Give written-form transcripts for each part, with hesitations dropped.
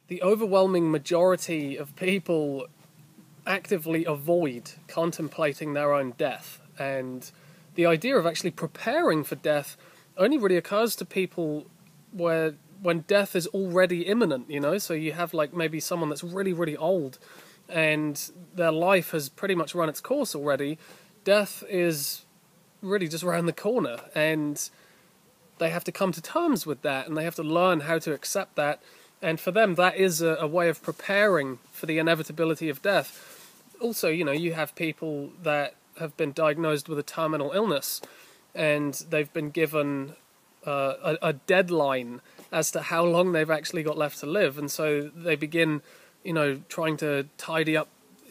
the overwhelming majority of people actively avoid contemplating their own death. And the idea of actually preparing for death only really occurs to people when death is already imminent, you know? So you have like maybe someone that's really, really old and their life has pretty much run its course already. Death is really just around the corner, and they have to come to terms with that, and they have to learn how to accept that. And for them, that is a way of preparing for the inevitability of death. Also, you know, you have people that have been diagnosed with a terminal illness, and they've been given a deadline as to how long they've actually got left to live. And so they begin, you know, trying to tidy up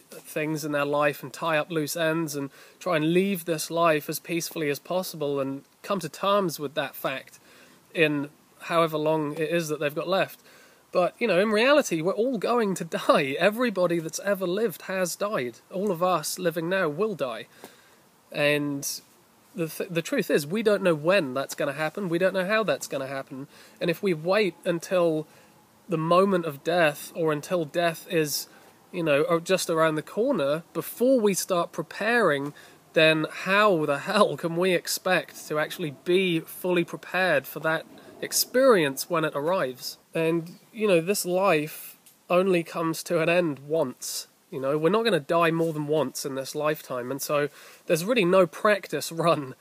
things in their life and tie up loose ends and try and leave this life as peacefully as possible and come to terms with that fact in however long it is that they've got left. But, you know, in reality, we're all going to die. Everybody that's ever lived has died. All of us living now will die. And the truth is, we don't know when that's going to happen. We don't know how that's going to happen. And if we wait until the moment of death, or until death is, you know, just around the corner, before we start preparing, then how the hell can we expect to actually be fully prepared for that experience when it arrives? And, you know, this life only comes to an end once. You know, we're not going to die more than once in this lifetime, and so there's really no practice run.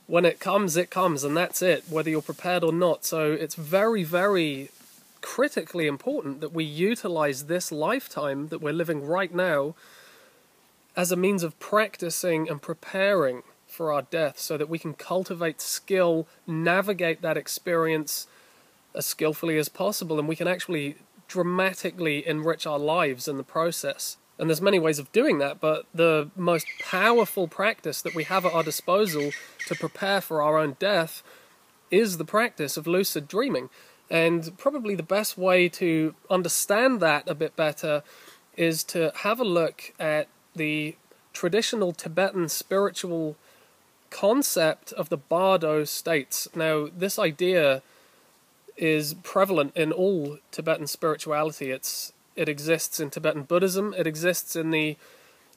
When it comes, and that's it, whether you're prepared or not. So it's very, very critically important that we utilize this lifetime that we're living right now as a means of practicing and preparing for our death, so that we can cultivate skill, navigate that experience as skillfully as possible, and we can actually dramatically enrich our lives in the process. And there's many ways of doing that, but the most powerful practice that we have at our disposal to prepare for our own death is the practice of lucid dreaming. And probably the best way to understand that a bit better is to have a look at the traditional Tibetan spiritual concept of the Bardo states. Now, this idea is prevalent in all Tibetan spirituality. It exists in Tibetan Buddhism. It exists in the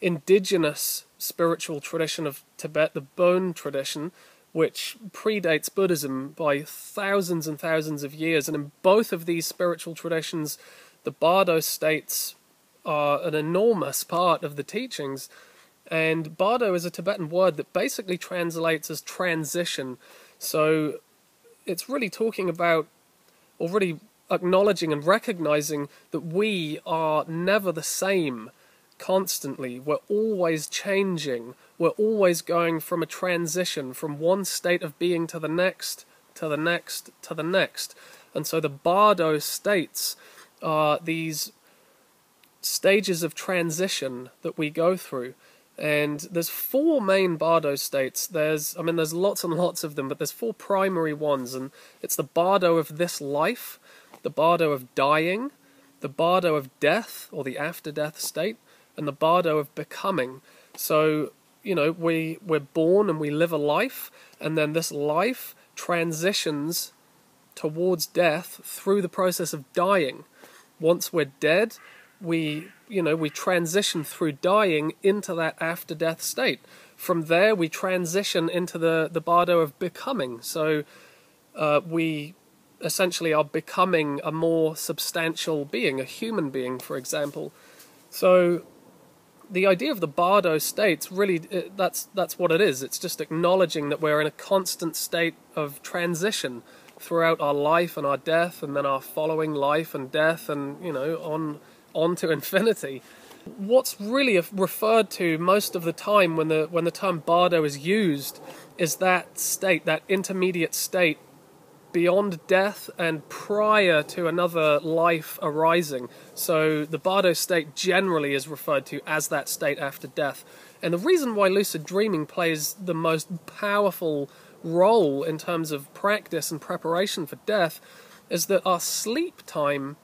indigenous spiritual tradition of Tibet, the Bon tradition, which predates Buddhism by thousands and thousands of years. And in both of these spiritual traditions, the Bardo states are an enormous part of the teachings. And Bardo is a Tibetan word that basically translates as transition. So it's really talking about, or really acknowledging and recognizing that we are never the same constantly. We're always changing. We're always going from a transition from one state of being to the next, to the next, to the next. And so the Bardo states are these stages of transition that we go through. And there's four main Bardo states. There's lots and lots of them, but there's four primary ones. And it's the Bardo of this life, the Bardo of dying, the Bardo of death, or the after-death state, and the Bardo of becoming. So, you know, we're born and we live a life, and then this life transitions towards death through the process of dying. Once we're dead, we transition through dying into that after-death state. From there, we transition into the Bardo of becoming. So we essentially are becoming a more substantial being, a human being, for example. So the idea of the Bardo states, really, that's what it is. It's just acknowledging that we're in a constant state of transition throughout our life and our death, and then our following life and death, and, you know, on to infinity. What's really referred to most of the time when the term Bardo is used is that state, that intermediate state beyond death and prior to another life arising. So the Bardo state generally is referred to as that state after death. And the reason why lucid dreaming plays the most powerful role in terms of practice and preparation for death is that our sleep time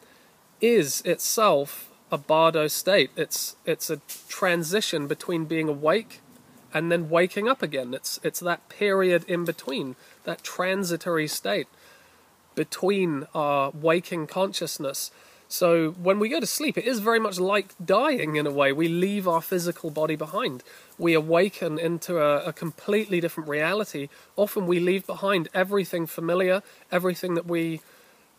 is itself a Bardo state. It's a transition between being awake and then waking up again. It's that period in between, that transitory state between our waking consciousness. So when we go to sleep, it is very much like dying in a way. We leave our physical body behind. We awaken into a completely different reality. Often we leave behind everything familiar, everything that we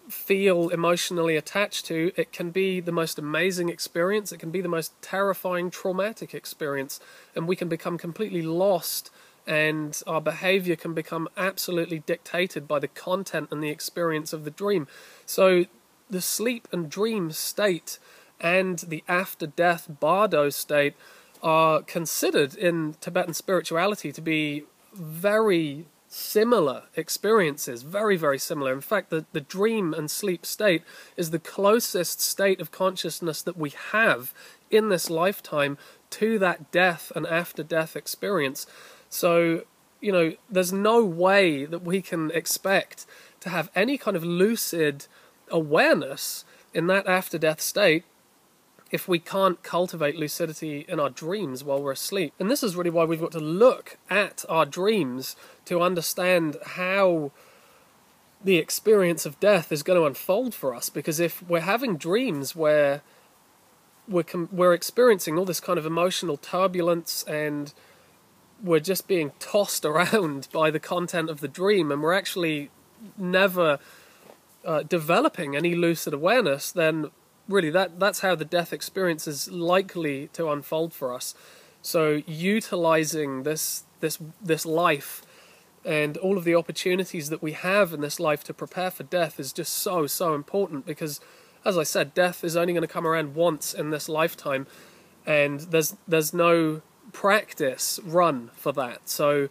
feel emotionally attached to. It can be the most amazing experience. It can be the most terrifying, traumatic experience. And we can become completely lost, and our behavior can become absolutely dictated by the content and the experience of the dream. So the sleep and dream state and the after-death bardo state are considered in Tibetan spirituality to be very similar experiences, very, very similar. In fact, the dream and sleep state is the closest state of consciousness that we have in this lifetime to that death and after-death experience. So, you know, there's no way that we can expect to have any kind of lucid awareness in that after-death state if we can't cultivate lucidity in our dreams while we're asleep. And this is really why we've got to look at our dreams to understand how the experience of death is going to unfold for us. Because if we're having dreams where we're experiencing all this kind of emotional turbulence and we're just being tossed around by the content of the dream, and we're actually never developing any lucid awareness, then really that's how the death experience is likely to unfold for us. So utilizing this life and all of the opportunities that we have in this life to prepare for death is just so important, because, as I said, death is only going to come around once in this lifetime, and there's no practice run for that. So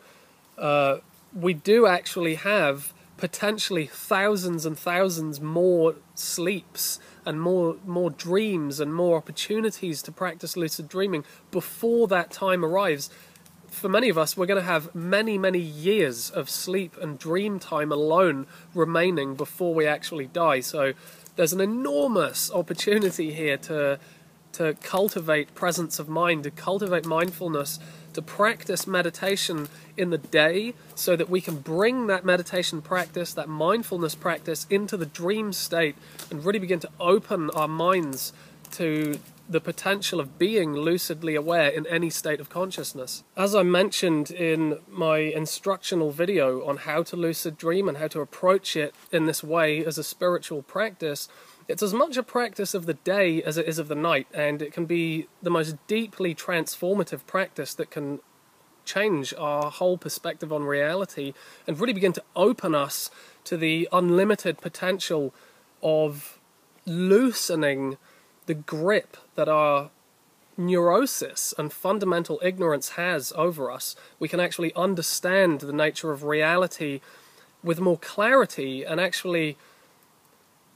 we do actually have potentially thousands and thousands more sleeps and more dreams and more opportunities to practice lucid dreaming before that time arrives. For many of us, we're going to have many years of sleep and dream time alone remaining before we actually die. So there's an enormous opportunity here to cultivate presence of mind, to cultivate mindfulness, to practice meditation in the day so that we can bring that meditation practice, that mindfulness practice, into the dream state and really begin to open our minds to the potential of being lucidly aware in any state of consciousness. As I mentioned in my instructional video on how to lucid dream and how to approach it in this way as a spiritual practice, it's as much a practice of the day as it is of the night, and it can be the most deeply transformative practice that can change our whole perspective on reality and really begin to open us to the unlimited potential of loosening the grip that our neurosis and fundamental ignorance has over us. We can actually understand the nature of reality with more clarity and actually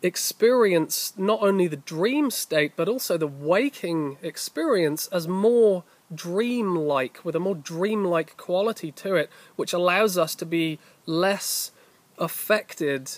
experience not only the dream state but also the waking experience as more dreamlike, with a more dreamlike quality to it, which allows us to be less affected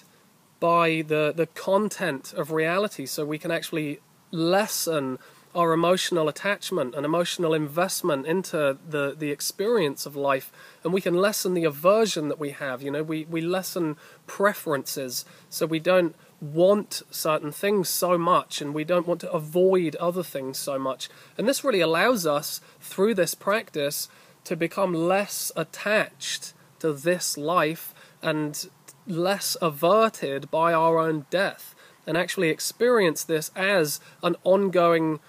by the content of reality. So we can actually lessen our emotional attachment and emotional investment into the experience of life, and we can lessen the aversion that we have. You know, we lessen preferences, so we don't want certain things so much and we don't want to avoid other things so much. And this really allows us, through this practice, to become less attached to this life and less averted by our own death, and actually experience this as an ongoing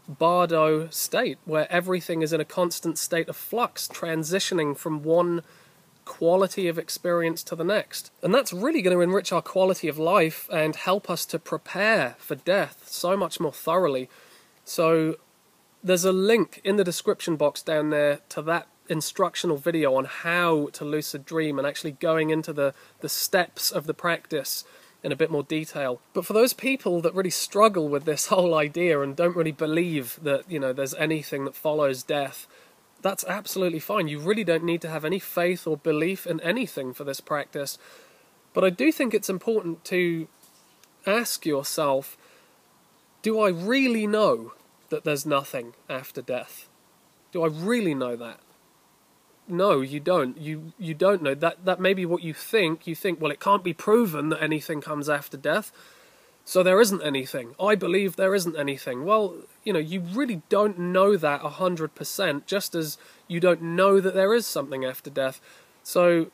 bardo state where everything is in a constant state of flux, transitioning from one quality of experience to the next. And that's really going to enrich our quality of life and help us to prepare for death so much more thoroughly. So there's a link in the description box down there to that instructional video on how to lucid dream and actually going into the steps of the practice in a bit more detail. But for those people that really struggle with this whole idea and don't really believe that, you know, there's anything that follows death, that's absolutely fine. You really don't need to have any faith or belief in anything for this practice. But I do think it's important to ask yourself, do I really know that there's nothing after death? Do I really know that? No, you don't. You don't know. That may be what you think. You think, well, it can't be proven that anything comes after death. so there isn't anything. I believe there isn't anything. Well, you really don't know that 100%, just as you don't know that there is something after death. So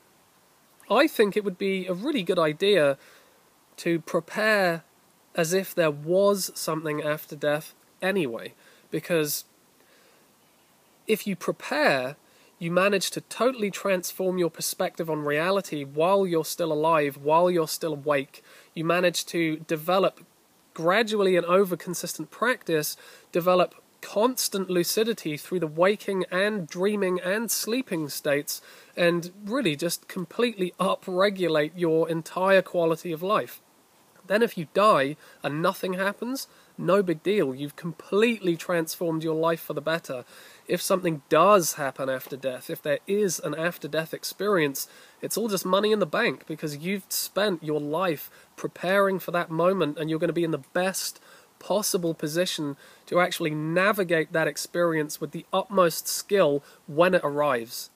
I think it would be a really good idea to prepare as if there was something after death anyway, because if you prepare, you manage to totally transform your perspective on reality while you're still alive, while you're still awake. You manage to develop gradually and over consistent practice, develop constant lucidity through the waking and dreaming and sleeping states, and really just completely upregulate your entire quality of life. Then if you die and nothing happens, no big deal. You've completely transformed your life for the better. If something does happen after death, if there is an after-death experience, it's all just money in the bank, because you've spent your life preparing for that moment, and you're going to be in the best possible position to actually navigate that experience with the utmost skill when it arrives.